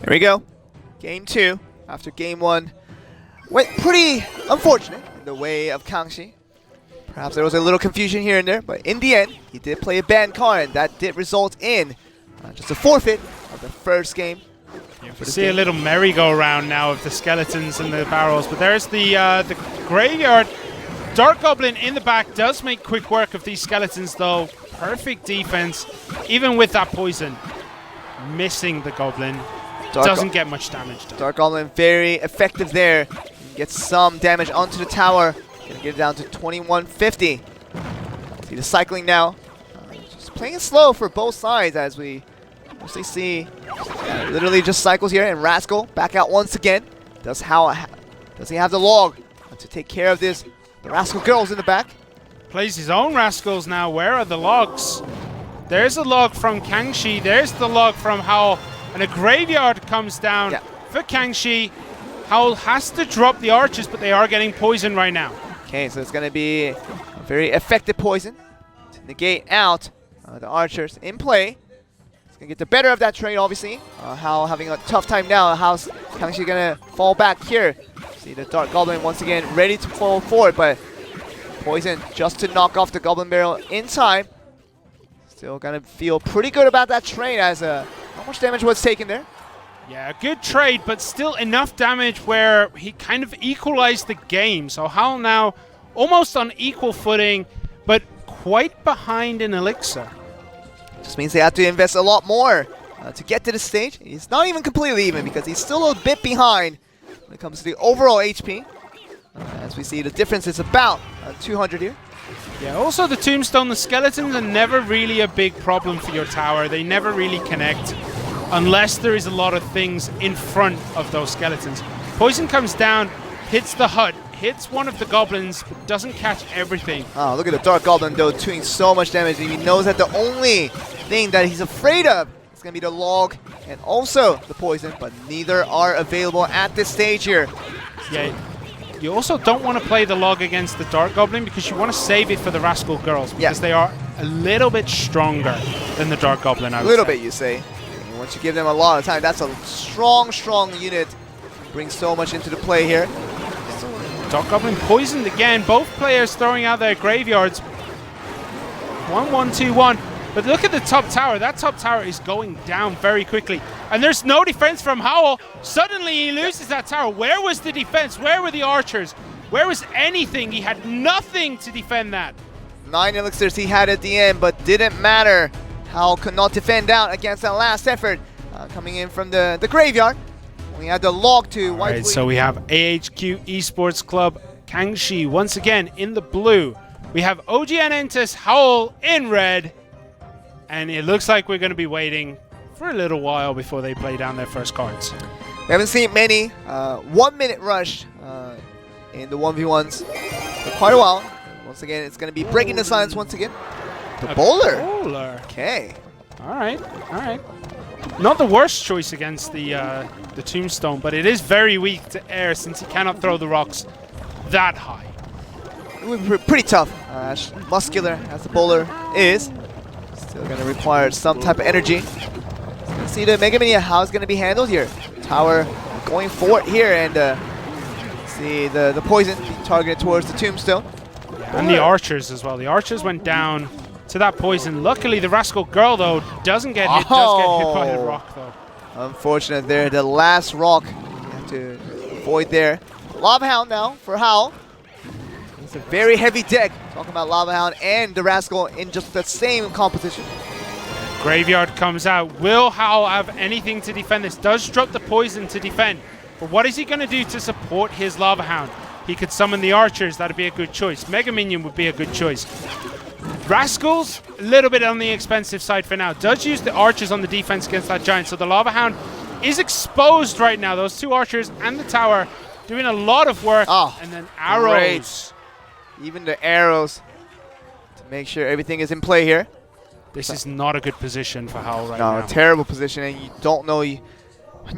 Here we go. Game 2 after game 1 went pretty unfortunate in the way of Kangxi. Perhaps there was a little confusion here and there, but in the end, he did play a banned card, and that did result in just a forfeit of the first game. You see a little merry-go-round now of the skeletons and the barrels, but there's the graveyard. Dark Goblin in the back does make quick work of these skeletons, though. Perfect defense, even with that poison. Missing the Goblin. Doesn't get much damage done. Dark Goblin very effective there. Gets some damage onto the tower. Gonna get it down to 2150. See the cycling now. Just playing it slow for both sides as we mostly see literally just cycles here. And Rascal back out once again. Does he have the log to take care of this? The Rascal girls in the back. Plays his own Rascals now. Where are the logs? There's a log from Kangxi. There's the log from Howl. And a graveyard comes down for Kangxi. Howl has to drop the archers, but they are getting poisoned right now. Okay, so it's going to be a very effective poison to negate out the archers in play. It's going to get the better of that trade, obviously. Howl having a tough time now. How's Kangxi going to fall back here? See the Dark Goblin once again ready to fall forward, but poison just to knock off the Goblin Barrel in time. Still going to feel pretty good about that trade as how much damage was taken there. Yeah, a good trade, but still enough damage where he kind of equalized the game. So Howl now almost on equal footing, but quite behind in Elixir. Just means they have to invest a lot more to get to the stage. He's not even completely even because he's still a bit behind when it comes to the overall HP. As we see, the difference is about 200 here. Yeah, also the Tombstone, the skeletons are never really a big problem for your tower. They never really connect unless there is a lot of things in front of those skeletons. Poison comes down, hits the hut, hits one of the goblins, but doesn't catch everything. Oh, look at the Dark Goblin, though, doing so much damage. He knows that the only thing that he's afraid of is going to be the log and also the poison, but neither are available at this stage here. Yeah, you also don't want to play the log against the Dark Goblin because you want to save it for the Rascal girls because they are a little bit stronger than the Dark Goblin, I would say. A little bit, you say. Once you give them a lot of time, that's a strong unit. Brings so much into the play here. Dark Goblin poisoned again. Both players throwing out their graveyards. 1-1-2-1. But look at the top tower. That top tower is going down very quickly. And there's no defense from Howl. Suddenly he loses that tower. Where was the defense? Where were the archers? Where was anything? He had nothing to defend that. 9 elixirs he had at the end, but didn't matter. Howl could not defend out against that last effort coming in from the graveyard. We had the log to wipe. Right, so we have AHQ Esports Club Kangxi once again in the blue. We have OGN ENTUS Howl in red. And it looks like we're going to be waiting for a little while before they play down their first cards. We haven't seen many 1 minute rush in the 1v1s for quite a while. Once again, it's going to be breaking the silence once again. The bowler. Okay. All right. Not the worst choice against the Tombstone, but it is very weak to air since he cannot throw the rocks that high. It would be pretty tough. As muscular as the bowler is, still going to require some type of energy. Let's see the Mega Mania how it's going to be handled here. Tower going for it here, and see the poison being targeted towards the Tombstone. And the archers as well. The archers went down to that poison. Luckily, the Rascal girl, though, doesn't get hit. Does get hit by the rock, though. Unfortunate there. The last rock you have to avoid there. Lava Hound now for Howl. It's a very heavy deck. Talking about Lava Hound and the Rascal in just the same composition. Graveyard comes out. Will Howl have anything to defend this? Does drop the poison to defend. But what is he going to do to support his Lava Hound? He could summon the archers. That'd be a good choice. Mega Minion would be a good choice. Rascals, a little bit on the expensive side for now. Does use the archers on the defense against that giant. So the Lava Hound is exposed right now. Those two archers and the tower doing a lot of work. And then arrows. Great. Even the arrows to make sure everything is in play here. This is not a good position for Howl right now. No, terrible position, and you don't know. You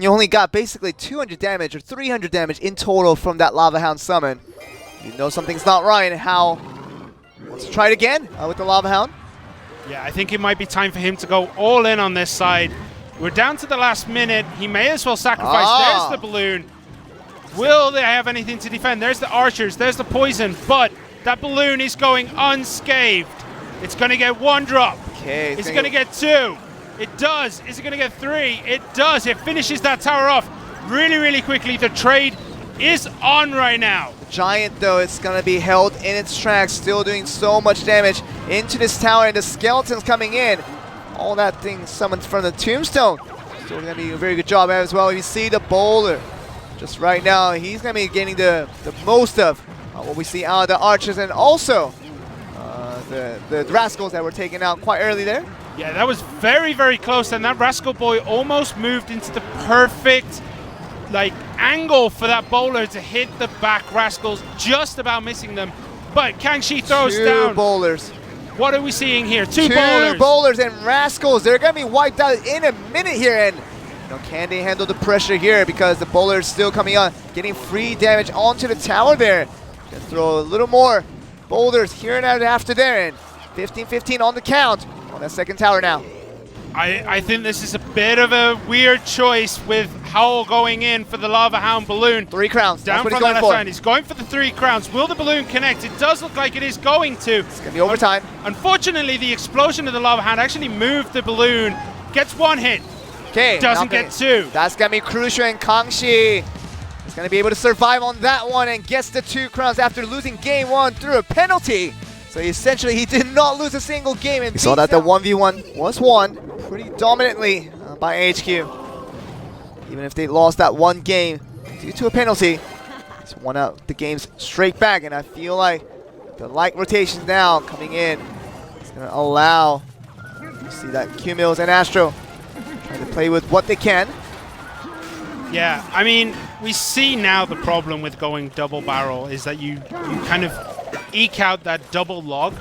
only got basically 200 damage or 300 damage in total from that Lava Hound summon. You know something's not right, and Howl wants to try it again with the Lava Hound. Yeah, I think it might be time for him to go all in on this side. We're down to the last minute. He may as well sacrifice. There's the balloon. Will they have anything to defend? There's the archers. There's the poison. But that balloon is going unscathed. It's going to get 1 drop. Okay, is it going to get 2? It does. Is it going to get 3? It does. It finishes that tower off really, really quickly. The trade is on right now. The Giant, though, it's going to be held in its tracks, still doing so much damage into this tower, and the skeletons coming in. All that thing summoned from the tombstone. Still going to be a very good job as well. You see the bowler. Just right now, he's going to be getting the most of what we see out of the archers, and also the rascals that were taken out quite early there. Yeah, that was very, very close, and that rascal boy almost moved into the perfect angle for that bowler to hit the back rascals, just about missing them. But Kangxi throws down. 2 bowlers. What are we seeing here? 2 bowlers. 2 bowlers and rascals. They're going to be wiped out in a minute here. And can they handle the pressure here? Because the bowler is still coming on, getting free damage onto the tower there. Gonna throw a little more boulders here and after there. And 15-15 on the count on that second tower now. I think this is a bit of a weird choice with Howl going in for the Lava Hound balloon. 3 crowns. Down That's what from he's the going left for. side. He's going for the 3 crowns. Will the balloon connect? It does look like it is going to. It's going to be overtime. Unfortunately, the explosion of the Lava Hound actually moved the balloon. Gets 1 hit. Okay. Doesn't get 2. That's going to be crucial, and Kangxi is going to be able to survive on that one and gets the 2 crowns after losing game 1 through a penalty. So essentially, he did not lose a single game. And we saw that the 1v1 was won pretty dominantly by AHQ. Even if they lost that 1 game due to a penalty, it's won out the games straight back. And I feel like the light rotations now coming in is going to allow you see that QMills+Astro trying to play with what they can. Yeah, I mean, we see now the problem with going double barrel is that you kind of eke out that double log.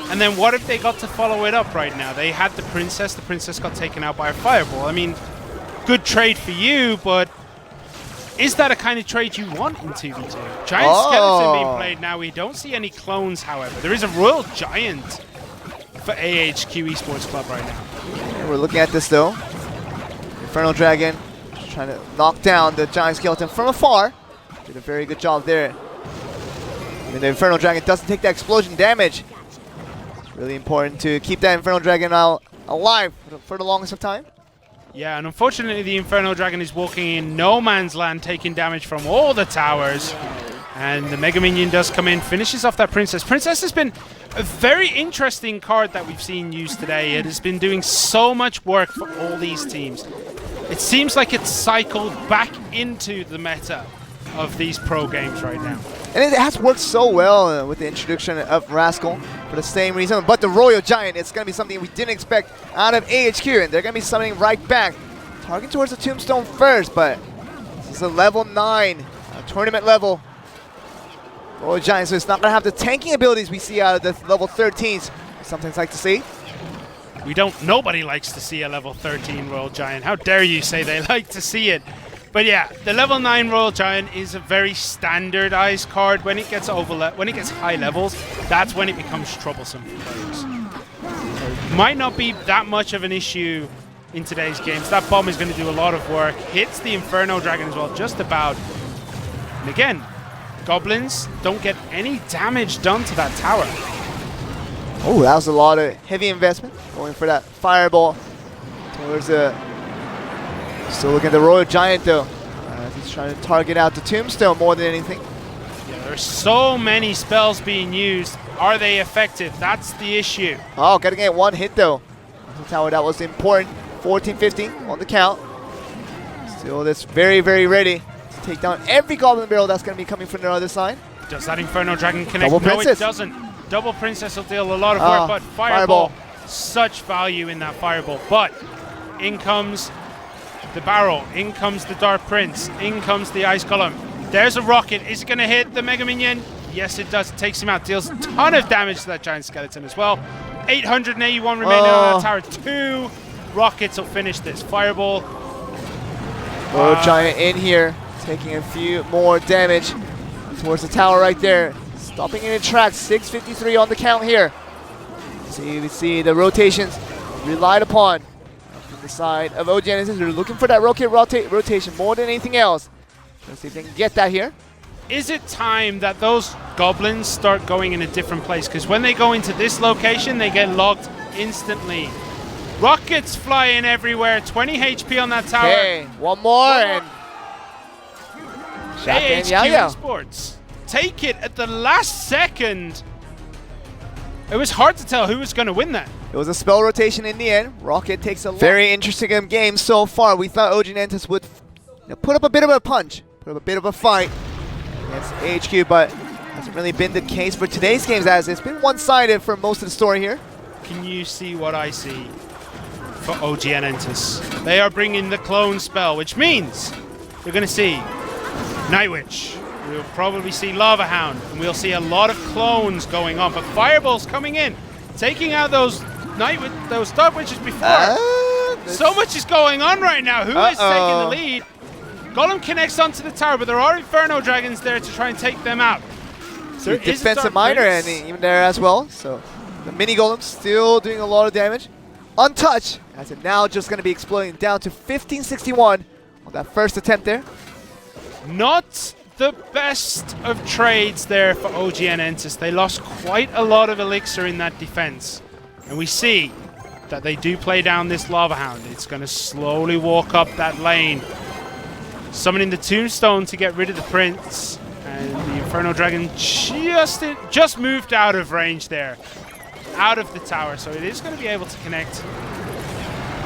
And then what if they got to follow it up right now? They had the princess got taken out by a fireball. I mean, good trade for you, but is that a kind of trade you want in 2v2? Giant Skeleton being played now. We don't see any clones, however. There is a Royal Giant for AHQ Esports Club right now. And we're looking at this though. Infernal Dragon trying to knock down the Giant Skeleton from afar. Did a very good job there. And the Infernal Dragon doesn't take that explosion damage. It's really important to keep that Infernal Dragon alive for the longest of time. Yeah, and unfortunately the Infernal Dragon is walking in no man's land, taking damage from all the towers. And the Mega Minion does come in, finishes off that Princess. Princess has been a very interesting card that we've seen used today. It has been doing so much work for all these teams. It seems like it's cycled back into the meta of these pro games right now. And it has worked so well with the introduction of Rascal for the same reason. But the Royal Giant, it's going to be something we didn't expect out of AHQ. And they're going to be summoning right back. Targeting towards the Tombstone first, but this is a level 9, tournament level Royal Giant. So it's not going to have the tanking abilities we see out of the level 13s. We sometimes like to see. Nobody likes to see a level 13 Royal Giant. How dare you say they like to see it? But yeah, the level 9 Royal Giant is a very standardized card. When it gets high levels, that's when it becomes troublesome for players. So might not be that much of an issue in today's games. That bomb is going to do a lot of work. Hits the Inferno Dragon as well, just about. And again, goblins don't get any damage done to that tower. Oh, that was a lot of heavy investment. Going for that fireball towards the... Still looking at the Royal Giant though. He's trying to target out the Tombstone more than anything. Yeah, there's so many spells being used. Are they effective? That's the issue. Oh, gotta get 1 hit though. The tower that was important. 14-15 on the count. Still that's very, very ready to take down every Goblin Barrel that's gonna be coming from the other side. Does that Inferno Dragon connect? Double No, Princess. it doesn't. Double Princess will deal a lot of work, but Fireball, such value in that Fireball. But in comes the barrel, in comes the Dark Prince, in comes the Ice Golem. There's a rocket. Is it going to hit the Mega Minion? Yes, it does. It takes him out, deals a ton of damage to that Giant Skeleton as well. 881 remaining on that tower. 2 rockets will finish this. Fireball. Royal Giant in here, taking a few more damage towards the tower right there. Stopping in its tracks. 6:53 on the count here. So you can see the rotations relied upon. the side of OGN ENTUS. They're looking for that rotation more than anything else. Let's see if they can get that here. Is it time that those goblins start going in a different place? Because when they go into this location, they get logged instantly. Rockets flying everywhere. 20 HP on that tower. Okay, one more. And Xiake and YaoYao. eSports take it at the last second. It was hard to tell who was going to win that. It was a spell rotation in the end. Rocket takes a very interesting game so far. We thought OGN ENTUS would put up a bit of a punch, put up a bit of a fight against HQ, but hasn't really been the case for today's games, as it's been one-sided for most of the story here. Can you see what I see for OGN ENTUS? They are bringing the clone spell, which means we're going to see Night Witch. We'll probably see Lava Hound, and we'll see a lot of clones going on. But Fireball's coming in, taking out those Dark Witches before. So much is going on right now. Who is taking the lead? Golem connects onto the tower, but there are Inferno Dragons there to try and take them out. So defensive miner and even there as well. So the mini Golem still doing a lot of damage. Untouched, as it now just going to be exploding down to 1561 on that first attempt there. Not the best of trades there for OGN ENTUS. They lost quite a lot of elixir in that defense. And we see that they do play down this Lava Hound. It's going to slowly walk up that lane, summoning the Tombstone to get rid of the Prince. And the Inferno Dragon just moved out of range there, out of the tower. So it is going to be able to connect.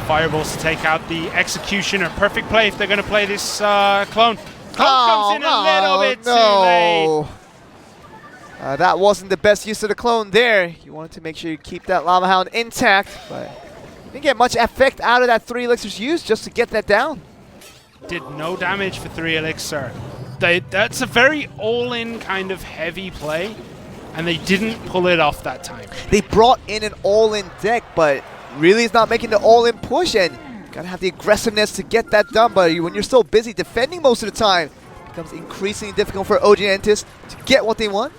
Fireballs to take out the Executioner. Perfect play if they're going to play this clone. Clone comes in a little bit too late. That wasn't the best use of the clone there. You wanted to make sure you keep that Lava Hound intact, but didn't get much effect out of that 3 elixirs used just to get that down. Did no damage for 3 elixir. That's a very all-in kind of heavy play, and they didn't pull it off that time. They brought in an all-in deck, but really is not making the all-in push, and gotta have the aggressiveness to get that done. But when you're so busy defending most of the time, it becomes increasingly difficult for OGN ENTUS to get what they want.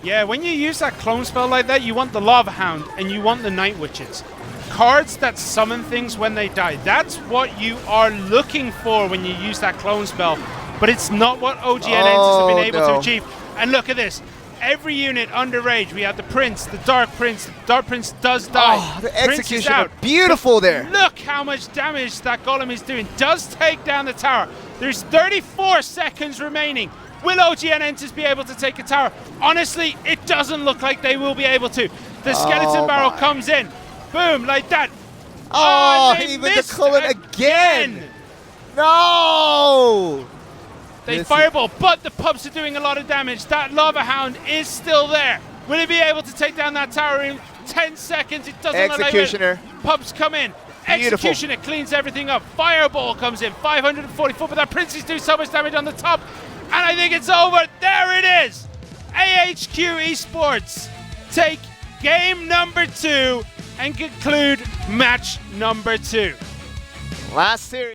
Yeah, when you use that clone spell like that, you want the Lava Hound and you want the Night Witches. Cards that summon things when they die. That's what you are looking for when you use that clone spell. But it's not what OGN ENTUS have been able to achieve. And look at this. Every unit under rage. We have the Prince, the Dark Prince. The Dark Prince does die. Oh, the Executioner, beautiful there. Look how much damage that Golem is doing. Does take down the tower. There's 34 seconds remaining. Will OGN ENTUS be able to take a tower? Honestly, it doesn't look like they will be able to. The skeleton barrel comes in. Boom, like that. Oh, even the clone again. No! They fireball, but the pubs are doing a lot of damage. That Lava Hound is still there. Will he be able to take down that tower in 10 seconds? It doesn't look like it. Pubs come in. Beautiful. Executioner cleans everything up. Fireball comes in. 544, but that Prince is doing so much damage on the top. And I think it's over. There it is. ahq eSports take game number 2 and conclude match number 2. Last series.